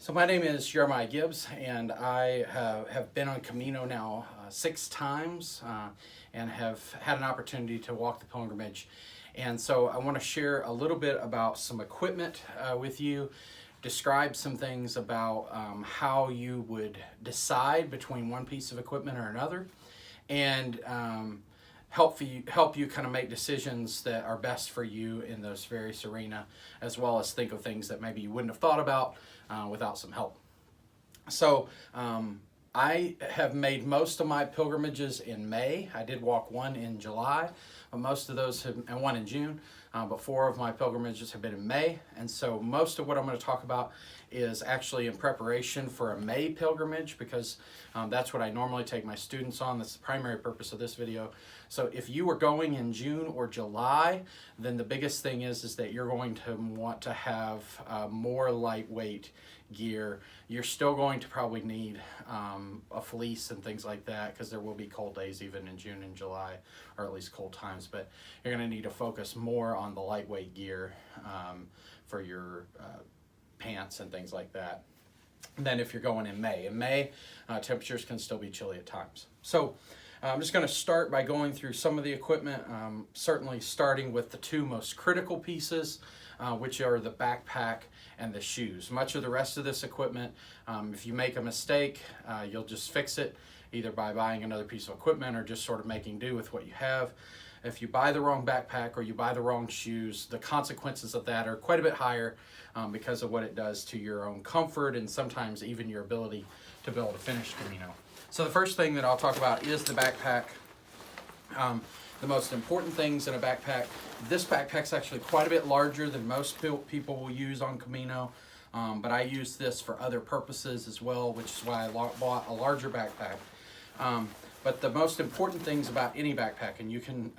So my name is Jeremiah Gibbs, and I have been on Camino now 6 times and have had an opportunity to walk the pilgrimage. And so I want to share a little bit about some equipment with you, describe some things about how you would decide between one piece of equipment or another, and help you kind of make decisions that are best for you in those various arena, as well as think of things that maybe you wouldn't have thought about without some help. So I have made most of my pilgrimages in May. I did walk one in July, but most of those and one in June. But 4 of my pilgrimages have been in May, and so most of what I'm going to talk about is actually in preparation for a May pilgrimage, because that's what I normally take my students on. That's the primary purpose of this video. So if you are going in June or July, then the biggest thing is that you're going to want to have more lightweight gear. You're still going to probably need a fleece and things like that, because there will be cold days even in June and July, or at least cold times, but you're going to need to focus more on the lightweight gear for your pants and things like that than if you're going in May. In May, temperatures can still be chilly at times. So I'm just going to start by going through some of the equipment, certainly starting with the 2 most critical pieces, which are the backpack and the shoes. Much of the rest of this equipment, if you make a mistake, you'll just fix it either by buying another piece of equipment or just sort of making do with what you have. If you buy the wrong backpack or you buy the wrong shoes, the consequences of that are quite a bit higher because of what it does to your own comfort and sometimes even your ability to be able to finish Camino. So the first thing that I'll talk about is the backpack. The most important things in a backpack. This backpack's actually quite a bit larger than most people will use on Camino, but I use this for other purposes as well, which is why I bought a larger backpack. But the most important things about any backpack, and you can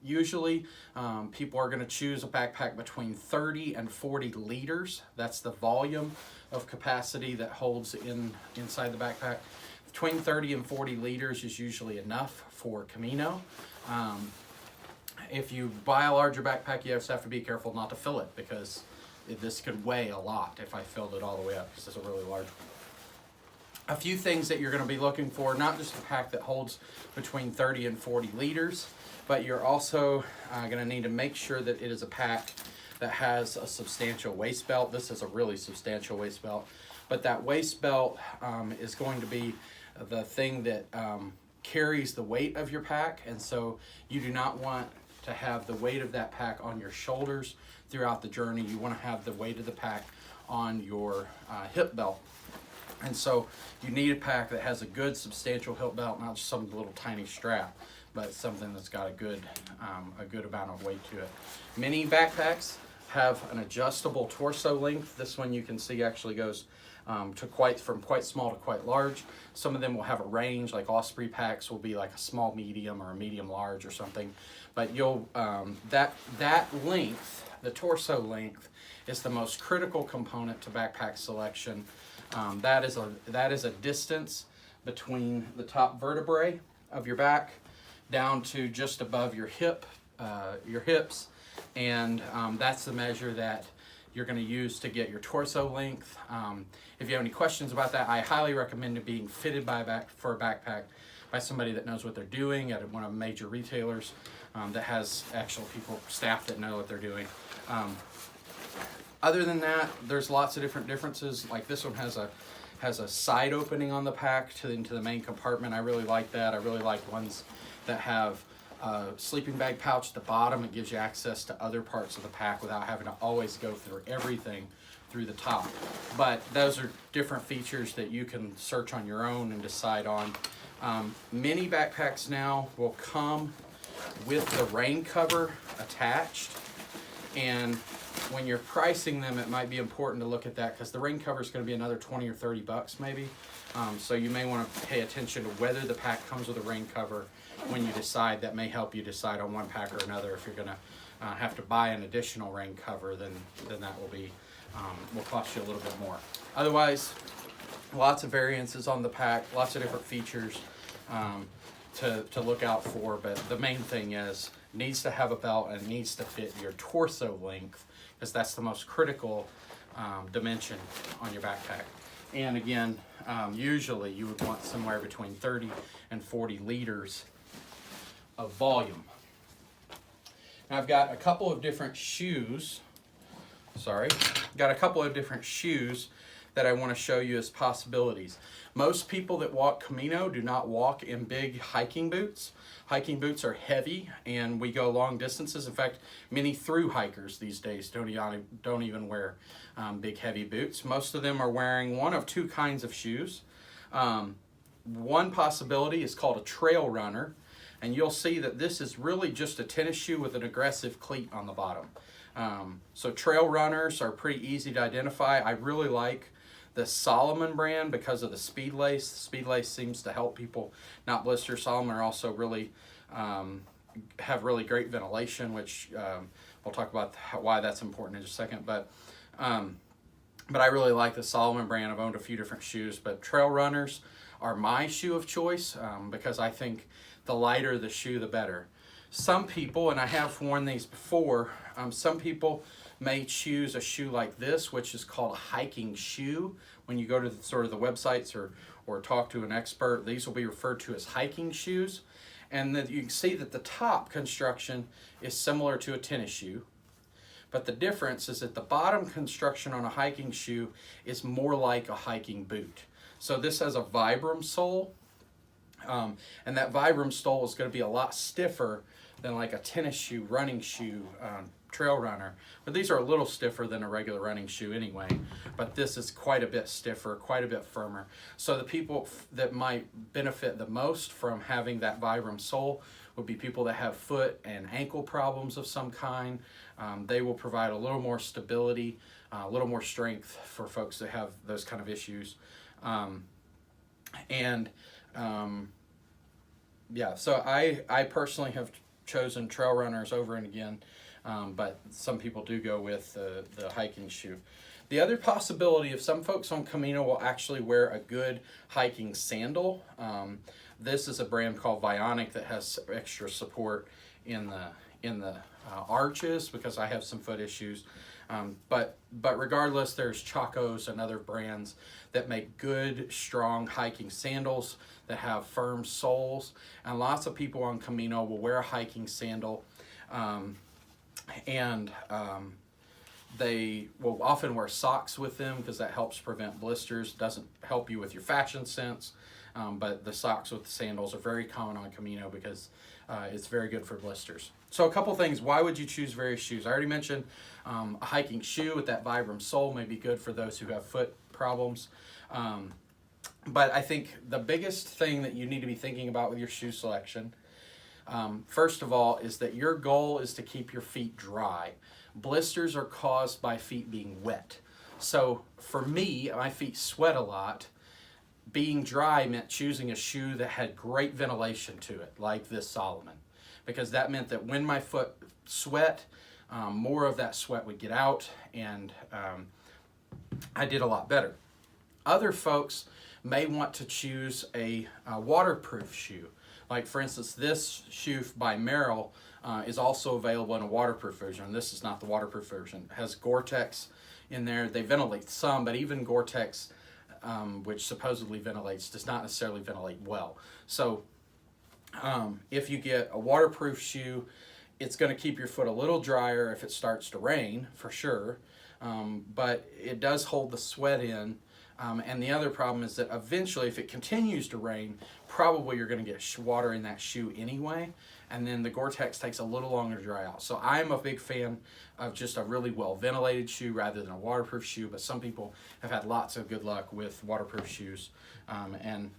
usually people are going to choose a backpack between 30 and 40 liters. That's the volume of capacity that holds inside the backpack. Between 30 and 40 liters is usually enough for Camino. If you buy a larger backpack, you just have to be careful not to fill it, because this could weigh a lot if I filled it all the way up, because it's a really large one. A few things that you're going to be looking for, not just a pack that holds between 30 and 40 liters, but you're also going to need to make sure that it is a pack that has a substantial waist belt. This is a really substantial waist belt, but that waist belt is going to be the thing that carries the weight of your pack, and so you do not want to have the weight of that pack on your shoulders throughout the journey. You want to have the weight of the pack on your hip belt. And so you need a pack that has a good substantial hip belt, not just some little tiny strap, but something that's got a good amount of weight to it. Many backpacks have an adjustable torso length. This one you can see actually goes from quite small to quite large. Some of them will have a range, like Osprey packs will be like a small medium or a medium large or something. But you'll that length, the torso length, is the most critical component to backpack selection. That is a distance between the top vertebrae of your back down to just above your hips, and that's the measure that you're going to use to get your torso length. If you have any questions about that, I highly recommend it being fitted for a backpack by somebody that knows what they're doing at one of the major retailers that has actual staff that know what they're doing. Other than that, there's lots of differences. Like this one has a side opening on the pack into the main compartment. I really like that. I really like ones that have a sleeping bag pouch at the bottom. It gives you access to other parts of the pack without having to always go through everything through the top. But those are different features that you can search on your own and decide on. Many backpacks now will come with the rain cover attached, and when you're pricing them, it might be important to look at that, because the rain cover is going to be another 20 or 30 bucks maybe. So you may want to pay attention to whether the pack comes with a rain cover when you decide. That may help you decide on one pack or another. If you're going to have to buy an additional rain cover, then that will cost you a little bit more. Otherwise, lots of variances on the pack, lots of different features to look out for, but the main thing is it needs to have a belt and it needs to fit your torso length, because that's the most critical dimension on your backpack. And again, usually you would want somewhere between 30 and 40 liters of volume. Now I've got a couple of different shoes. Got a couple of different shoes that I want to show you as possibilities. Most people that walk Camino do not walk in big hiking boots. Hiking boots are heavy and we go long distances. In fact, many thru hikers these days don't even wear big heavy boots. Most of them are wearing one of two kinds of shoes. One possibility is called a trail runner, and you'll see that this is really just a tennis shoe with an aggressive cleat on the bottom. So trail runners are pretty easy to identify. I really like the Salomon brand because of the speed lace. The speed lace seems to help people not blister. Salomon are also really have really great ventilation, which we'll talk about why that's important in just a second. But I really like the Salomon brand. I've owned a few different shoes, but trail runners are my shoe of choice because I think the lighter the shoe, the better. Some people, and I have worn these before, some people may choose a shoe like this, which is called a hiking shoe. When you go to sort of the websites or talk to an expert, these will be referred to as hiking shoes. And then you can see that the top construction is similar to a tennis shoe. But the difference is that the bottom construction on a hiking shoe is more like a hiking boot. So this has a Vibram sole, and that Vibram sole is going to be a lot stiffer than like a tennis shoe, running shoe, trail runner. But these are a little stiffer than a regular running shoe anyway, but this is quite a bit stiffer, quite a bit firmer. So the people that might benefit the most from having that Vibram sole would be people that have foot and ankle problems of some kind. They will provide a little more stability, a little more strength for folks that have those kind of issues. Yeah, so I personally have chosen trail runners over and again, but some people do go with the hiking shoe. The other possibility of some folks on Camino will actually wear a good hiking sandal. This is a brand called Vionic that has extra support in the arches because I have some foot issues. But regardless, there's Chacos and other brands that make good, strong hiking sandals that have firm soles. And lots of people on Camino will wear a hiking sandal, they will often wear socks with them because that helps prevent blisters. Doesn't help you with your fashion sense, but the socks with the sandals are very common on Camino because it's very good for blisters. So a couple things, why would you choose various shoes? I already mentioned a hiking shoe with that Vibram sole may be good for those who have foot problems. But I think the biggest thing that you need to be thinking about with your shoe selection, first of all, is that your goal is to keep your feet dry. Blisters are caused by feet being wet. So for me, my feet sweat a lot. Being dry meant choosing a shoe that had great ventilation to it, like this Salomon, because that meant that when my foot sweat, more of that sweat would get out, and I did a lot better. Other folks may want to choose a waterproof shoe. Like for instance, this shoe by Merrell is also available in a waterproof version. This is not the waterproof version. It has Gore-Tex in there. They ventilate some, but even Gore-Tex, which supposedly ventilates, does not necessarily ventilate well. So if you get a waterproof shoe, it's going to keep your foot a little drier if it starts to rain, for sure. But it does hold the sweat in. And the other problem is that eventually, if it continues to rain, probably you're going to get water in that shoe anyway, and then the Gore-Tex takes a little longer to dry out. So I'm a big fan of just a really well-ventilated shoe rather than a waterproof shoe, but some people have had lots of good luck with waterproof shoes. And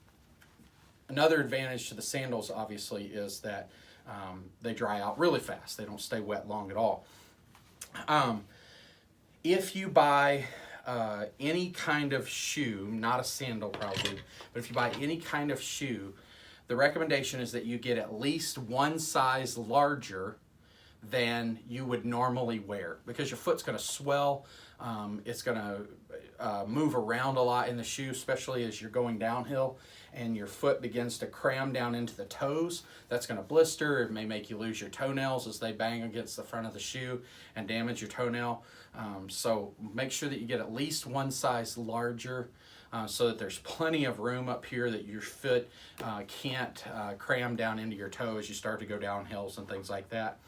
another advantage to the sandals, obviously, is that they dry out really fast. They don't stay wet long at all. If you buy any kind of shoe, not a sandal probably, but if you buy any kind of shoe, the recommendation is that you get at least one size larger than you would normally wear, because your foot's going to swell. It's going to move around a lot in the shoe, especially as you're going downhill and your foot begins to cram down into the toes. That's going to blister. It may make you lose your toenails as they bang against the front of the shoe and damage your toenail. So make sure that you get at least one size larger, so that there's plenty of room up here that your foot can't cram down into your toe as you start to go down hills and things like that.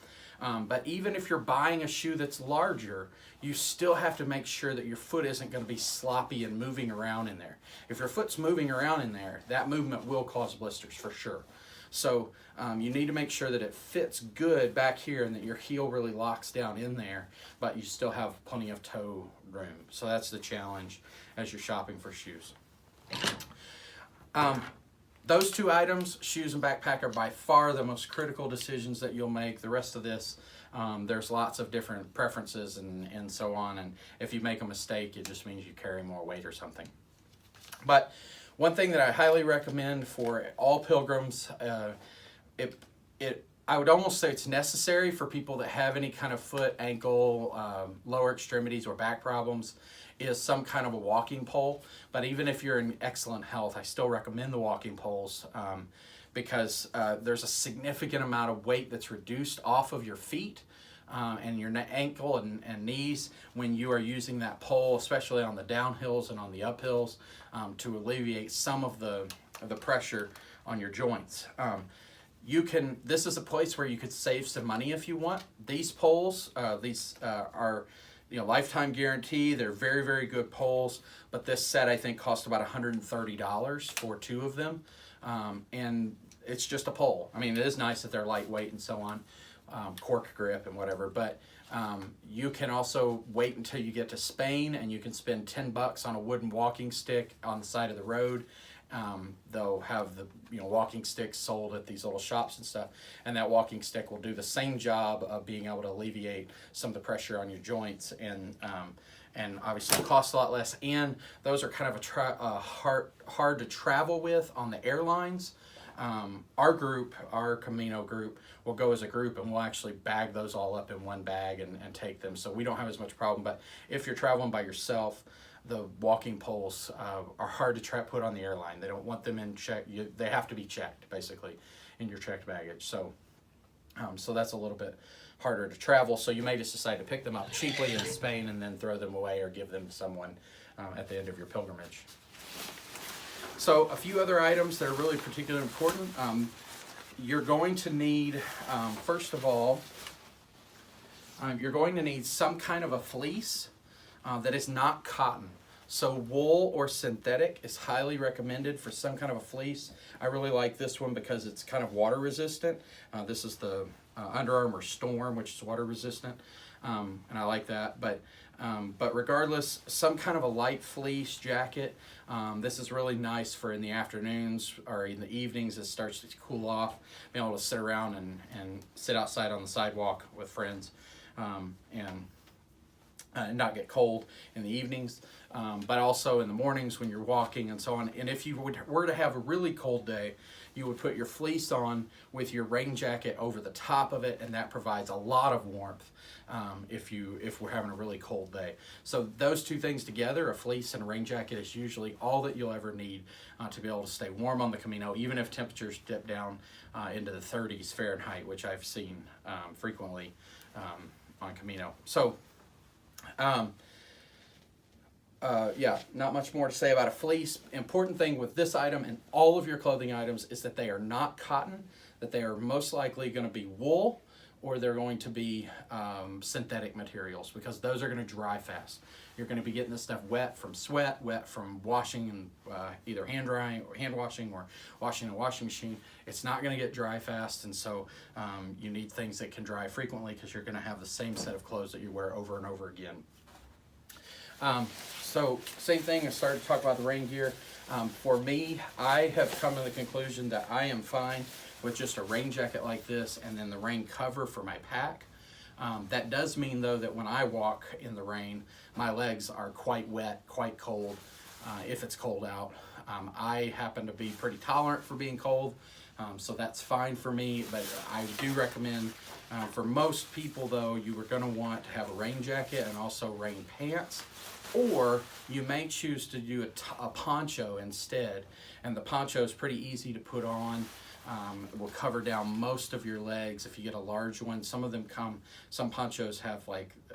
But even if you're buying a shoe that's larger, you still have to make sure that your foot isn't going to be sloppy and moving around in there. If your foot's moving around in there, that movement will cause blisters for sure. So you need to make sure that it fits good back here and that your heel really locks down in there, but you still have plenty of toe room. So that's the challenge as you're shopping for shoes. Those two items, shoes and backpack, are by far the most critical decisions that you'll make. The rest of this, there's lots of different preferences and so on. And if you make a mistake, it just means you carry more weight or something. But one thing that I highly recommend for all pilgrims, I would almost say it's necessary for people that have any kind of foot, ankle, lower extremities, or back problems, is some kind of a walking pole. But even if you're in excellent health, I still recommend the walking poles because there's a significant amount of weight that's reduced off of your feet and your ankle and knees when you are using that pole, especially on the downhills and on the uphills, to alleviate some of the pressure on your joints. This is a place where you could save some money if you want. These poles, are lifetime guarantee. They're very, very good poles, but this set I think cost about $130 for two of them, and it's just a pole. I mean, it is nice that they're lightweight and so on, cork grip and whatever, but you can also wait until you get to Spain and you can spend $10 on a wooden walking stick on the side of the road. They'll have the walking sticks sold at these little shops and stuff, and that walking stick will do the same job of being able to alleviate some of the pressure on your joints, and obviously cost a lot less. And those are kind of hard to travel with on the airlines. Our Camino group will go as a group, and we'll actually bag those all up in one bag and take them, so we don't have as much problem. But if you're traveling by yourself, the walking poles are hard to put on the airline. They don't want them in check. They have to be checked, basically, in your checked baggage. So that's a little bit harder to travel. So you may just decide to pick them up cheaply in Spain and then throw them away or give them to someone at the end of your pilgrimage. So a few other items that are really particularly important. You're going to need, first of all, you're going to need some kind of a fleece that is not cotton. So wool or synthetic is highly recommended for some kind of a fleece. I really like this one because it's kind of water resistant. This is the Under Armour Storm, which is water resistant, and I like that. But regardless, some kind of a light fleece jacket. This is really nice for in the afternoons or in the evenings. It starts to cool off, being able to sit around and sit outside on the sidewalk with friends, and not get cold in the evenings, but also in the mornings when you're walking and so on. And if you were to have a really cold day, you would put your fleece on with your rain jacket over the top of it, and that provides a lot of warmth if we're having a really cold day. So those two things together, a fleece and a rain jacket, is usually all that you'll ever need to be able to stay warm on the Camino, even if temperatures dip down into the 30s Fahrenheit, which I've seen frequently on Camino. So not much more to say about a fleece. Important thing with this item and all of your clothing items is that they are not cotton, that they are most likely going to be wool, or they're going to be synthetic materials, because those are going to dry fast. You're going to be getting this stuff wet from sweat, wet from washing and either hand drying or hand washing or washing in a washing machine. It's not going to get dry fast, and so you need things that can dry frequently, because you're going to have the same set of clothes that you wear over and over again. So same thing, I started to talk about the rain gear. For me, I have come to the conclusion that I am fine with just a rain jacket like this and then the rain cover for my pack. That does mean, though, that when I walk in the rain, my legs are quite wet, quite cold, if it's cold out. I happen to be pretty tolerant for being cold, so that's fine for me, but I do recommend, for most people, though, you are going to want to have a rain jacket and also rain pants. Or you may choose to do a poncho instead, and the poncho is pretty easy to put on. It will cover down most of your legs if you get a large one. Some of them some ponchos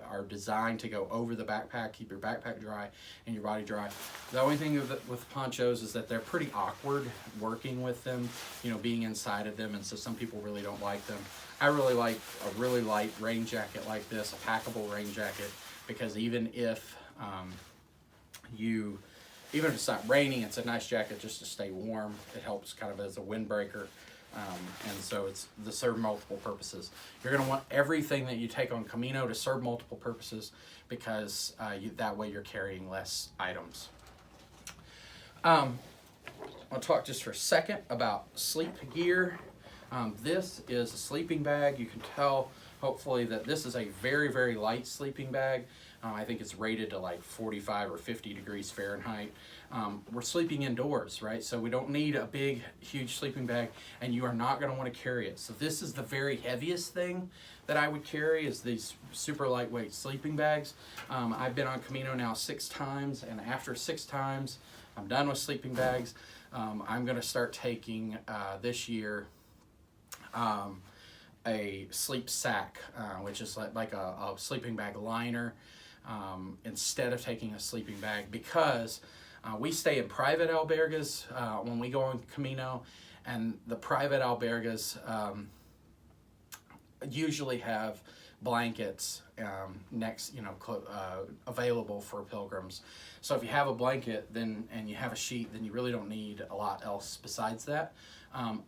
are designed to go over the backpack, keep your backpack dry and your body dry. The only thing with ponchos is that they're pretty awkward working with them, being inside of them, and so some people really don't like them. I really like a really light rain jacket like this, a packable rain jacket, because even if it's not raining, it's a nice jacket just to stay warm. It helps kind of as a windbreaker. And so they serve multiple purposes. You're going to want everything that you take on Camino to serve multiple purposes, because that way you're carrying less items. I'll talk just for a second about sleep gear. This is a sleeping bag. You can tell, hopefully, that this is a very, very light sleeping bag. I think it's rated to like 45 or 50 degrees Fahrenheit. We're sleeping indoors, right? So we don't need a big, huge sleeping bag, and you are not going to want to carry it. So this is the very heaviest thing that I would carry, is these super lightweight sleeping bags. I've been on Camino now 6 times, and after 6 times, I'm done with sleeping bags. I'm going to start taking this year a sleep sack, which is like a sleeping bag liner, instead of taking a sleeping bag, because we stay in private albergues when we go on Camino, and the private albergues usually have blankets available for pilgrims. So if you have a blanket and you have a sheet, then you really don't need a lot else besides that.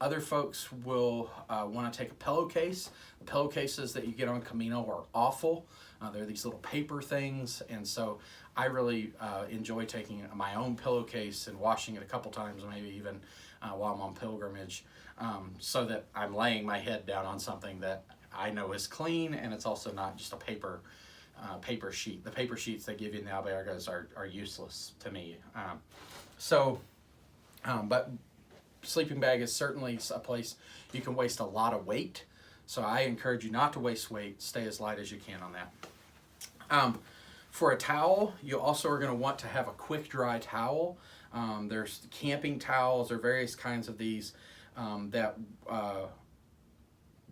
Other folks will want to take a pillowcase. The pillowcases that you get on Camino are awful. They're these little paper things, and so I really enjoy taking my own pillowcase and washing it a couple times, maybe even while I'm on pilgrimage, so that I'm laying my head down on something that I know is clean, and it's also not just a paper sheet. The paper sheets they give you in the albergas are useless to me. But sleeping bag is certainly a place you can waste a lot of weight. So I encourage you not to waste weight. Stay as light as you can on that. For a towel, you also are going to want to have a quick dry towel. There's camping towels or various kinds of these that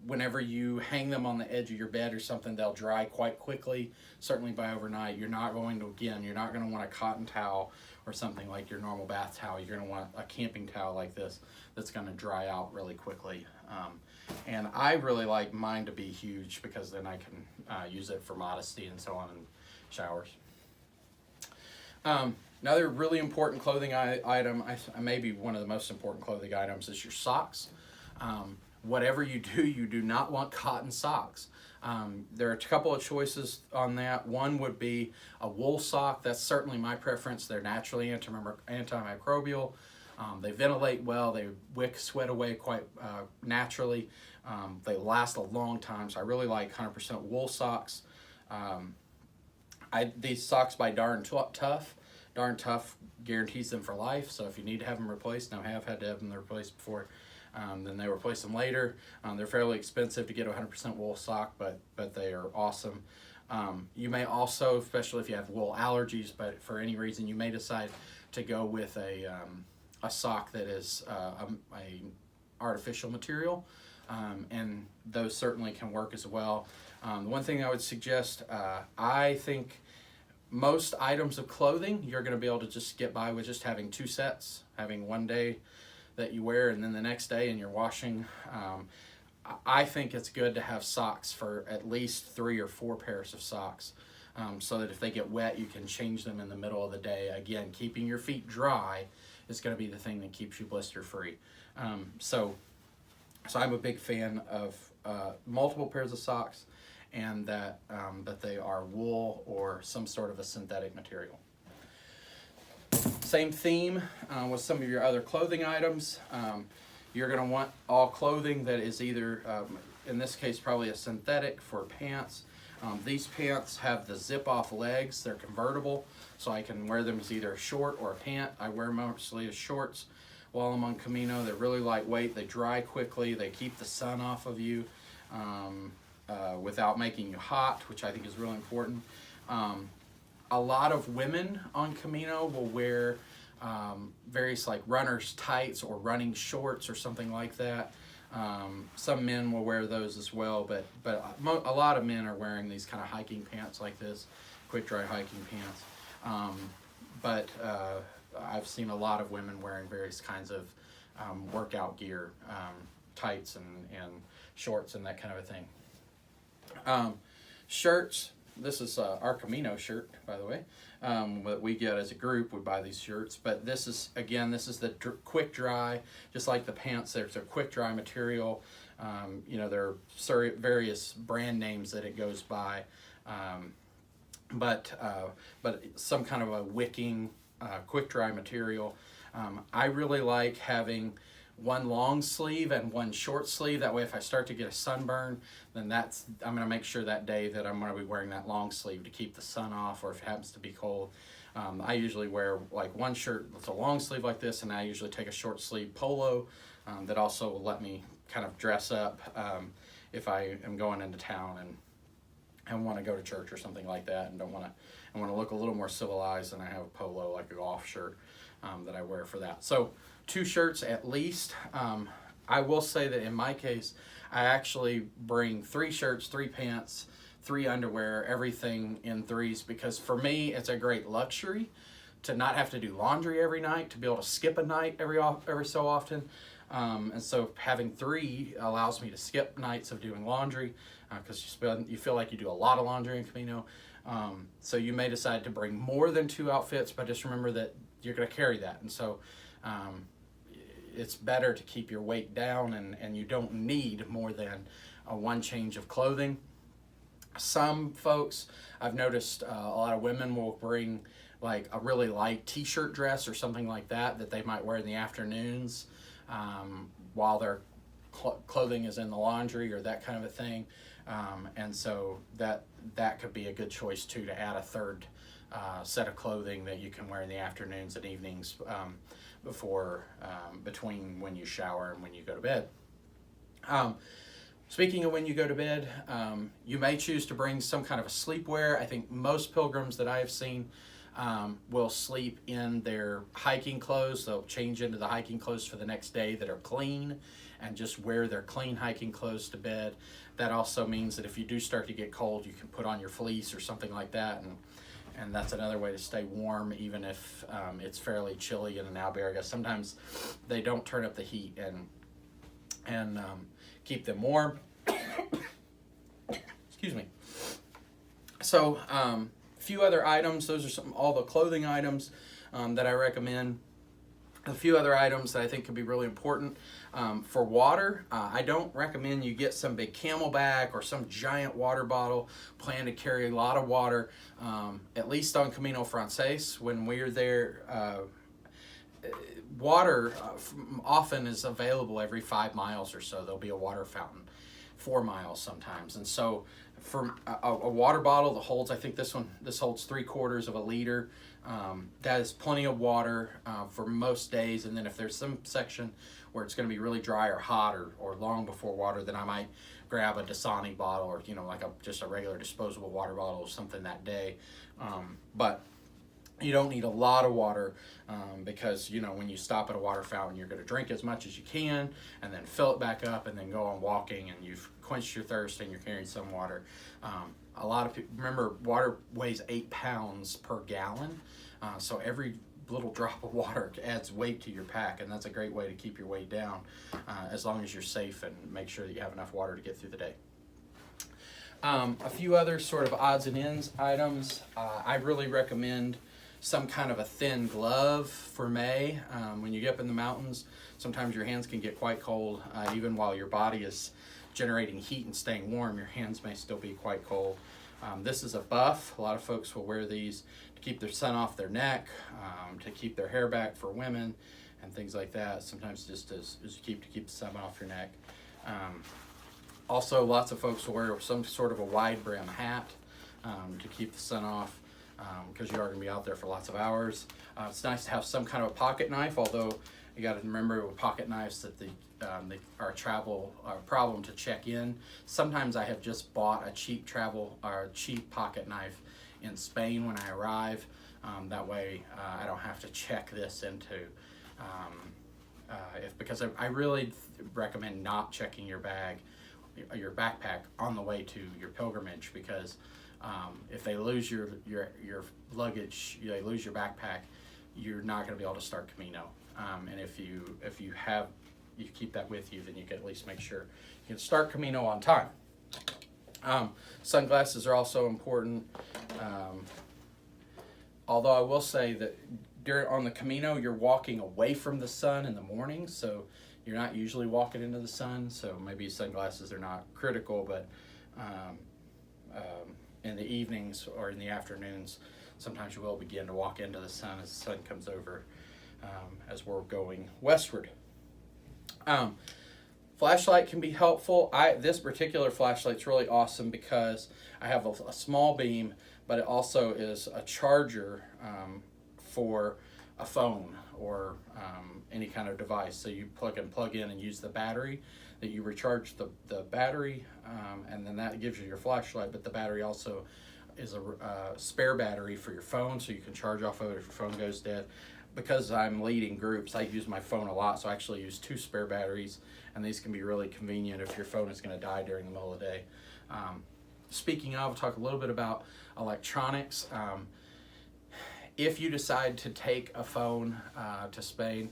whenever you hang them on the edge of your bed or something, they'll dry quite quickly, certainly by overnight. You're not going to want a cotton towel or something like your normal bath towel. You're going to want a camping towel like this that's going to dry out really quickly. And I really like mine to be huge, because then I can use it for modesty and so on in showers. Another really important clothing item, maybe one of the most important clothing items, is your socks. Whatever you do not want cotton socks. There are a couple of choices on that. One would be a wool sock. That's certainly my preference. They're naturally antimicrobial. They ventilate well. They wick sweat away quite naturally. They last a long time, so I really like 100% wool socks. These socks by Darn Tough guarantees them for life, so if you need to have them replaced, now I have had to have them replaced before, then they replace them later. They're fairly expensive to get a 100% wool sock, but they are awesome. You may also, especially if you have wool allergies, but for any reason you may decide to go with a sock that is a artificial material, and those certainly can work as well. The one thing I would suggest, I think most items of clothing you're going to be able to just get by with just having 2 sets, having one day that you wear and then the next day and you're washing. I think it's good to have socks for at least 3 or 4 pairs of socks, so that if they get wet you can change them in the middle of the day. Again, keeping your feet dry is going to be the thing that keeps you blister free. So I'm a big fan of multiple pairs of socks, and that they are wool or some sort of a synthetic material. Same theme with some of your other clothing items. You're going to want all clothing that is either, in this case, probably a synthetic for pants. These pants have the zip-off legs. They're convertible, so I can wear them as either a short or a pant. I wear mostly as shorts while I'm on Camino. They're really lightweight. They dry quickly. They keep the sun off of you without making you hot, which I think is really important. A lot of women on Camino will wear various like runner's tights or running shorts or something like that. Some men will wear those as well, but a lot of men are wearing these kind of hiking pants like this, quick dry hiking pants. But I've seen a lot of women wearing various kinds of workout gear, tights and shorts and that kind of a thing. Shirts. This is our Camino shirt, by the way, that we get as a group. We buy these shirts, but this is, again, this is the quick dry, just like the pants. There's a quick dry material. You know, there are various brand names that it goes by, but some kind of a wicking quick dry material. I really like having one long sleeve and one short sleeve. That way, if I start to get a sunburn, then I'm going to make sure that day that I'm going to be wearing that long sleeve to keep the sun off, or if it happens to be cold. I usually wear like one shirt that's a long sleeve like this, and I usually take a short sleeve polo that also will let me kind of dress up if I am going into town and want to go to church or something like that, and I want to look a little more civilized, and I have a polo, like a golf shirt that I wear for that. So 2 shirts at least. I will say that in my case, I actually bring 3 shirts, 3 pants, 3 underwear, everything in threes, because for me, it's a great luxury to not have to do laundry every night, to be able to skip a night every so often. And so having 3 allows me to skip nights of doing laundry, because you feel like you do a lot of laundry in Camino. So you may decide to bring more than 2 outfits, but just remember that you're going to carry that. And so it's better to keep your weight down, and you don't need more than one change of clothing. Some folks, I've noticed a lot of women will bring like a really light t-shirt dress or something like that they might wear in the afternoons while their clothing is in the laundry or that kind of a thing. And so that could be a good choice too, to add a third set of clothing that you can wear in the afternoons and evenings between when you shower and when you go to bed. Speaking of when you go to bed, you may choose to bring some kind of a sleepwear. I think most pilgrims that I have seen will sleep in their hiking clothes. They'll change into the hiking clothes for the next day that are clean, and just wear their clean hiking clothes to bed. That also means that if you do start to get cold, you can put on your fleece or something like that, and that's another way to stay warm, even if it's fairly chilly in an albergue. Sometimes they don't turn up the heat and keep them warm. Excuse me. So a few other items. Those are all the clothing items that I recommend. A few other items that I think can be really important. For water, I don't recommend you get some big Camelback or some giant water bottle. Plan to carry a lot of water, at least on Camino Frances. When we're there, water often is available every 5 miles or so. There'll be a water fountain, 4 miles sometimes. And so for a water bottle that holds, I think this holds 3/4 of a liter. That is plenty of water for most days. And then if there's some section where it's going to be really dry or hot or long before water, then I might grab a Dasani bottle, or like just a regular disposable water bottle or something that day. But you don't need a lot of water because when you stop at a water fountain, you're going to drink as much as you can and then fill it back up and then go on walking, and you've quenched your thirst and you're carrying some water. A lot of people, remember, water weighs 8 pounds per gallon, so every little drop of water adds weight to your pack, and that's a great way to keep your weight down as long as you're safe and make sure that you have enough water to get through the day. A few other sort of odds and ends items. I really recommend some kind of a thin glove for May. When you get up in the mountains, sometimes your hands can get quite cold. Even while your body is generating heat and staying warm, your hands may still be quite cold. This is a buff. A lot of folks will wear these to keep their sun off their neck, to keep their hair back for women, and things like that. Sometimes just as you keep the sun off your neck. Also, lots of folks will wear some sort of a wide brim hat to keep the sun off, because you are going to be out there for lots of hours. It's nice to have some kind of a pocket knife, although you got to remember with pocket knives that they are a problem to check in. Sometimes I have just bought a cheap pocket knife in Spain when I arrive. That way I don't have to check this into because I really recommend not checking your backpack on the way to your pilgrimage, because if they lose your luggage, they lose your backpack, you're not going to be able to start Camino. And if you keep that with you, then you can at least make sure you can start Camino on time. Sunglasses are also important. Although I will say that on the Camino, you're walking away from the sun in the morning, so you're not usually walking into the sun, so maybe sunglasses are not critical, but in the evenings or in the afternoons, sometimes you will begin to walk into the sun as the sun comes over as we're going westward. Flashlight can be helpful. This particular flashlight's really awesome because I have a small beam, but it also is a charger for a phone or any kind of device. So you plug in and use the battery, that you recharge the battery, and then that gives you your flashlight, but the battery also is a spare battery for your phone, so you can charge off of it if your phone goes dead. Because I'm leading groups, I use my phone a lot, so I actually use 2 spare batteries, and these can be really convenient if your phone is going to die during the middle of the day. Speaking of, I'll talk a little bit about electronics. If you decide to take a phone to Spain,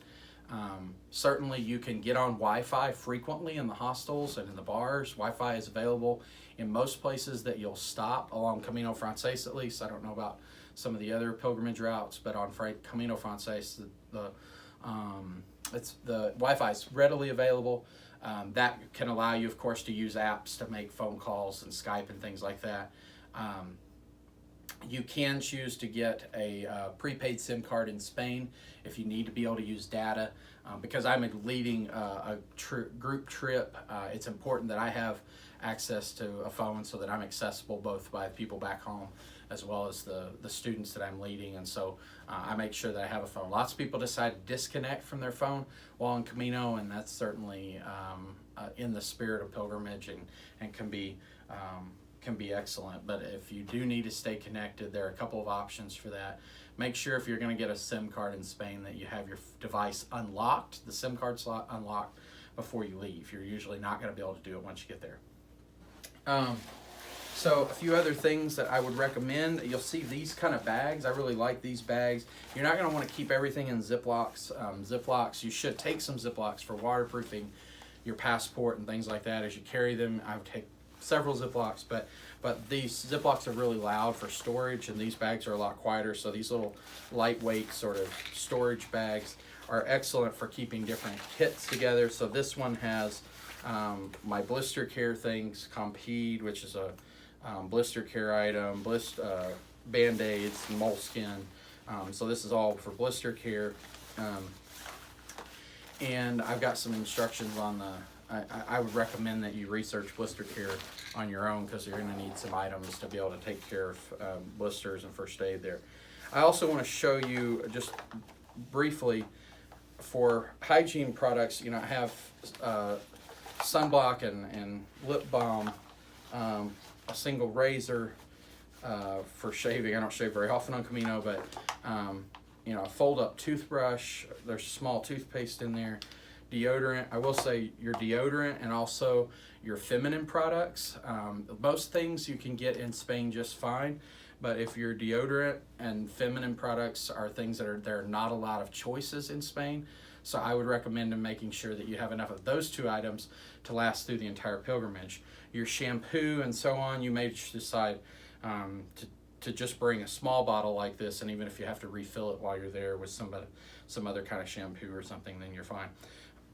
certainly you can get on Wi-Fi frequently in the hostels and in the bars. Wi-Fi is available in most places that you'll stop along Camino Frances, at least. I don't know about some of the other pilgrimage routes, but on Camino Frances, the Wi-Fi is readily available. That can allow you, of course, to use apps to make phone calls and Skype and things like that. You can choose to get a prepaid SIM card in Spain if you need to be able to use data. Because I'm leading a group trip, it's important that I have access to a phone so that I'm accessible both by people back home as well as the students that I'm leading, and so I make sure that I have a phone. Lots of people decide to disconnect from their phone while on Camino, and that's certainly in the spirit of pilgrimage and can be excellent. But if you do need to stay connected, there are a couple of options for that. Make sure if you're going to get a SIM card in Spain that you have your device unlocked, the SIM card slot unlocked before you leave. You're usually not going to be able to do it once you get there. So a few other things that I would recommend. You'll see these kind of bags. I really like these bags. You're not going to want to keep everything in Ziplocs. Ziplocs, you should take some Ziplocs for waterproofing your passport and things like that as you carry them. I would take several Ziplocs, but these Ziplocs are really loud for storage, and these bags are a lot quieter, so these little lightweight sort of storage bags are excellent for keeping different kits together. So this one has my Blister Care things, Compeed, which is a Blister Care item, Band-Aids, moleskin. So this is all for Blister Care. And I've got some instructions on I would recommend that you research Blister Care on your own, because you're going to need some items to be able to take care of blisters and first aid there. I also want to show you just briefly for hygiene products. I have sunblock and lip balm, a single razor for shaving. I don't shave very often on Camino, but a fold-up toothbrush. There's small toothpaste in there. Deodorant. I will say your deodorant and also your feminine products. Most things you can get in Spain just fine, but if your deodorant and feminine products are things there are not a lot of choices in Spain. So I would recommend making sure that you have enough of those 2 items to last through the entire pilgrimage. Your shampoo and so on, you may decide to just bring a small bottle like this, and even if you have to refill it while you're there with some other kind of shampoo or something, then you're fine.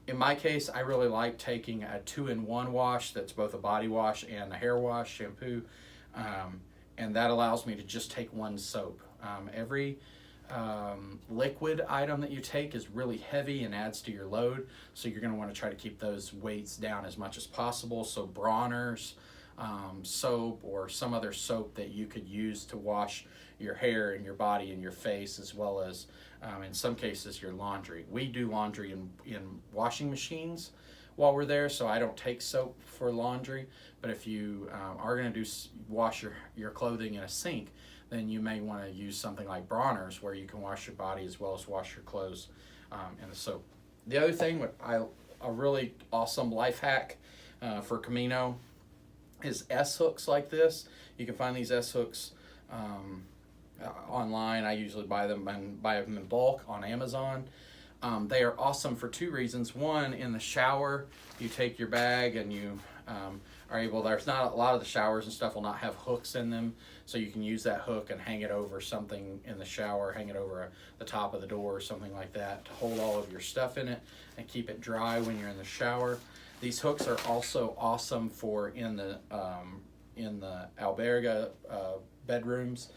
In my case, I really like taking a 2-in-1 wash that's both a body wash and a hair wash, shampoo, and that allows me to just take 1 soap. Every liquid item that you take is really heavy and adds to your load, so you're going to want to try to keep those weights down as much as possible. So Bronner's soap or some other soap that you could use to wash your hair and your body and your face, as well as in some cases your laundry. We do laundry in washing machines while we're there, so I don't take soap for laundry. But if you are going to wash your clothing in a sink, then you may want to use something like Bronner's, where you can wash your body as well as wash your clothes in the soap. The other thing, a really awesome life hack for Camino is S-hooks like this. You can find these S-hooks online. I usually buy them in bulk on Amazon. They are awesome for two reasons. One, in the shower, you take your bag and you are able, there's not a lot of the showers and stuff will not have hooks in them, so you can use that hook and hang it over something in the shower, hang it over the top of the door or something like that to hold all of your stuff in it and keep it dry when you're in the shower. These hooks are also awesome for in the alberga bedrooms.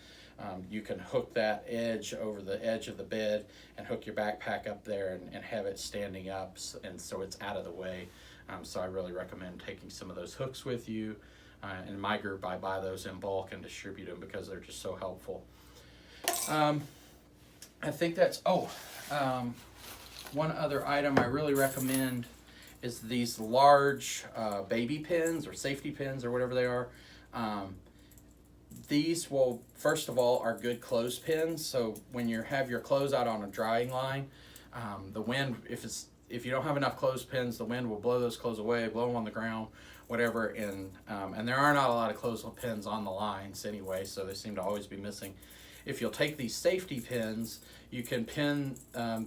You can hook that edge over the edge of the bed and hook your backpack up there and have it standing up, and so it's out of the way. So I really recommend taking some of those hooks with you. In my group, I buy those in bulk and distribute them because they're just so helpful. I think that's, one other item I really recommend is these large baby pins or safety pins or whatever they are. These will, first of all, are good clothespins. So when you have your clothes out on a drying line, the wind, if you don't have enough clothespins, the wind will blow those clothes away, blow them on the ground, whatever. And there are not a lot of clothespins on the lines anyway, so they seem to always be missing. If you'll take these safety pins, you can pin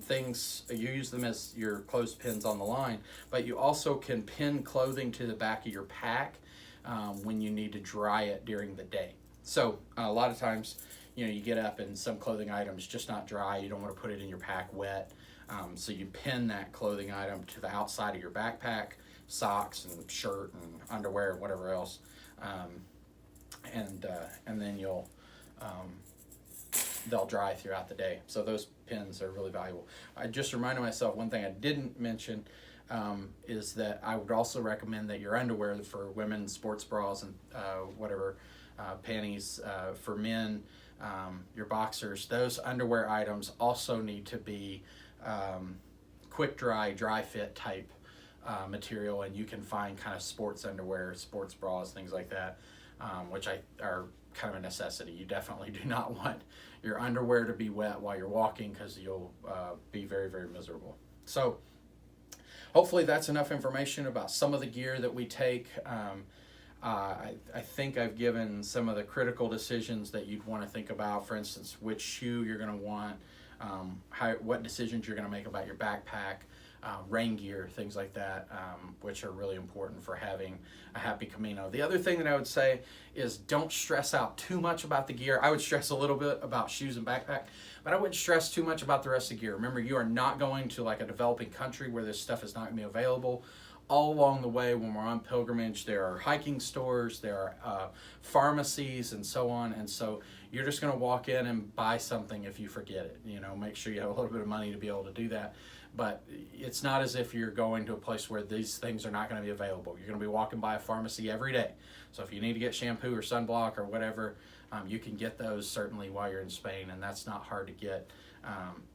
things, you use them as your clothespins on the line, but you also can pin clothing to the back of your pack when you need to dry it during the day. So a lot of times, you get up and some clothing items just not dry. You don't want to put it in your pack wet. So you pin that clothing item to the outside of your backpack, socks and shirt and underwear and whatever else. And then they'll dry throughout the day. So those pins are really valuable. I just reminded myself one thing I didn't mention is that I would also recommend that your underwear for women, sports bras and whatever, panties for men, your boxers, those underwear items also need to be quick dry fit type material, and you can find kind of sports underwear, sports bras, things like that, which are kind of a necessity. You definitely do not want your underwear to be wet while you're walking because you'll be very, very miserable. So hopefully that's enough information about some of the gear that we take. I think I've given some of the critical decisions that you'd want to think about. For instance, which shoe you're going to want, what decisions you're going to make about your backpack, rain gear, things like that, which are really important for having a happy Camino. The other thing that I would say is don't stress out too much about the gear. I would stress a little bit about shoes and backpack, but I wouldn't stress too much about the rest of the gear. Remember, you are not going to like a developing country where this stuff is not going to be available. All along the way when we're on pilgrimage, there are hiking stores, there are pharmacies and so on, and so you're just going to walk in and buy something if you forget it. Make sure you have a little bit of money to be able to do that, but it's not as if you're going to a place where these things are not going to be available. You're going to be walking by a pharmacy every day, so if you need to get shampoo or sunblock or whatever, you can get those certainly while you're in Spain, and that's not hard to get.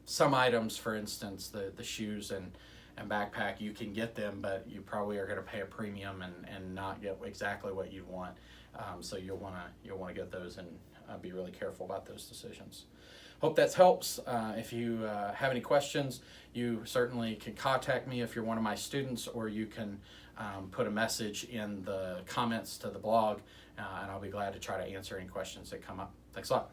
Some items, for instance, the shoes and backpack, you can get them, but you probably are going to pay a premium and not get exactly what you want. So you'll want to get those and be really careful about those decisions. Hope that helps. If you have any questions, you certainly can contact me if you're one of my students, or you can put a message in the comments to the blog, and I'll be glad to try to answer any questions that come up. Thanks a lot.